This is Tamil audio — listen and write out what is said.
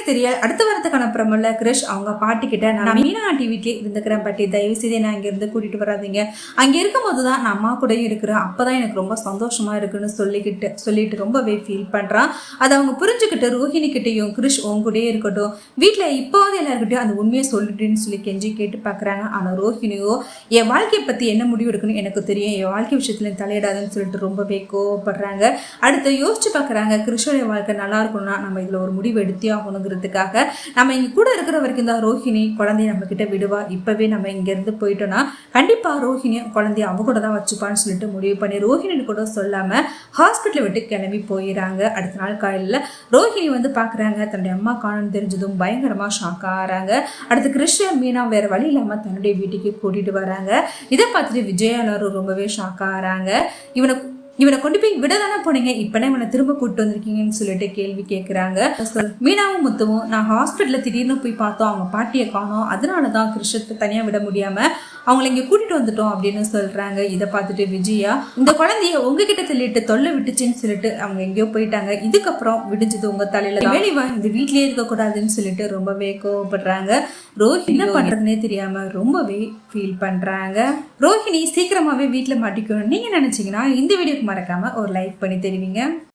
சீரியல் அடுத்த வாரத்துக்கான பிரமல கிருஷ் அவங்க பாட்டி கிட்ட நான் மீனா ஆண்டி வீட்டிலே இருந்துக்கிறேன் பாட்டி, தயவு செய்து நான் இங்க இருந்து கூட்டிட்டு வராதீங்க, அங்க இருக்கும்போது தான் நான் அம்மா கூட இருக்கிறேன், அப்பதான் எனக்கு ரொம்ப சந்தோஷமா இருக்குன்னு சொல்லிட்டு ரொம்பவே ஃபீல் பண்றான். அதை அவங்க புரிஞ்சுக்கிட்டு ரோஹிணி கிட்டையும் கிருஷ் உங்க கூடயே இருக்கட்டும், வீட்டுல இப்போது எல்லாருக்கிட்டையும் அந்த உண்மையை சொல்லிட்டுன்னு சொல்லி கெஞ்சி கேட்டு பாக்குறாங்க. ஆனா ரோஹிணியோ என் வாழ்க்கையை பத்தி என்ன முடிவு எடுக்கணும் எனக்கு தெரியும், என் வாழ்க்கை விஷயத்துல தலையிடாதுன்னு சொல்லிட்டு ரொம்பவே கோவப்படுறாங்க. அடுத்து யோசிச்சு பாக்குறாங்க, கிருஷோடைய வாழ்க்கை நல்லா இருக்கணும்னா நம்ம இதுல ஒரு முடிவு எடுத்தே ஆகணுங்கிறதுக்காக நம்ம இங்க கூட இருக்கிற வரைக்கும் தான் ரோஹிணி குழந்தைய நம்ம கிட்ட விடுவா, இப்பவே நம்ம இங்க இருந்து போயிட்டோம்னா கண்டிப்பா ரோஹிணி குழந்தைய அவ கூட தான் வச்சுப்பான்னு சொல்லிட்டு முடிவு பண்ணி ரோஹிணி கூட சொல்லாம ஹாஸ்பிட்டல் விட்டு கிளம்பி போயிடறாங்க. அடுத்த நாள் காலையில ரோஹிணி வந்து பாக்குறாங்க, தன்னுடைய அம்மா காணும்னு தெரிஞ்சதும் பயங்கரமா ஷாக் ஆறாங்க. அடுத்து கிருஷ்ணன் மீனா வேற வழி இல்லாம தன்னுடைய வீட்டுக்கு கூட்டிட்டு வராங்க. இதை பார்த்துட்டு விஜயா எல்லாரும் ரொம்பவே ஷாக் ஆறாங்க. இவனை கொண்டு போய் விட தானே போனீங்க, இப்பனே இவனை திரும்ப கூப்பிட்டு வந்திருக்கீங்கன்னு சொல்லிட்டு கேள்வி கேட்கிறாங்க. மீனாவும் முத்துவும் நான் ஹாஸ்பிட்டல்ல திடீர்னு போய் பார்த்தோம், அவங்க பாட்டியை காணோம், அதனாலதான் கிருஷ்ணத்தை தனியா விட முடியாம அவங்களை இங்க கூட்டிட்டு வந்துட்டோம் அப்படின்னு சொல்றாங்க. இதை பார்த்துட்டு விஜயா இந்த குழந்தைய உங்ககிட்ட சொல்லிட்டு தொல்லை விட்டுச்சுன்னு சொல்லிட்டு அவங்க எங்கேயோ போயிட்டாங்க, இதுக்கப்புறம் விடிஞ்சது உங்க தலையில, வேலைவா இந்த வீட்லயே இருக்க கூடாதுன்னு சொல்லிட்டு ரொம்பவே கோவப்படுறாங்க. ரோஹிணி என்ன பண்றதுன்னே தெரியாம ரொம்பவே ஃபீல் பண்றாங்க. ரோஹிணி சீக்கிரமாவே வீட்டுல மாட்டிக்கணும் நீங்க நினைச்சீங்கன்னா இந்த வீடியோக்கு மறக்காம ஒரு லைக் பண்ணி தெரிவிங்க.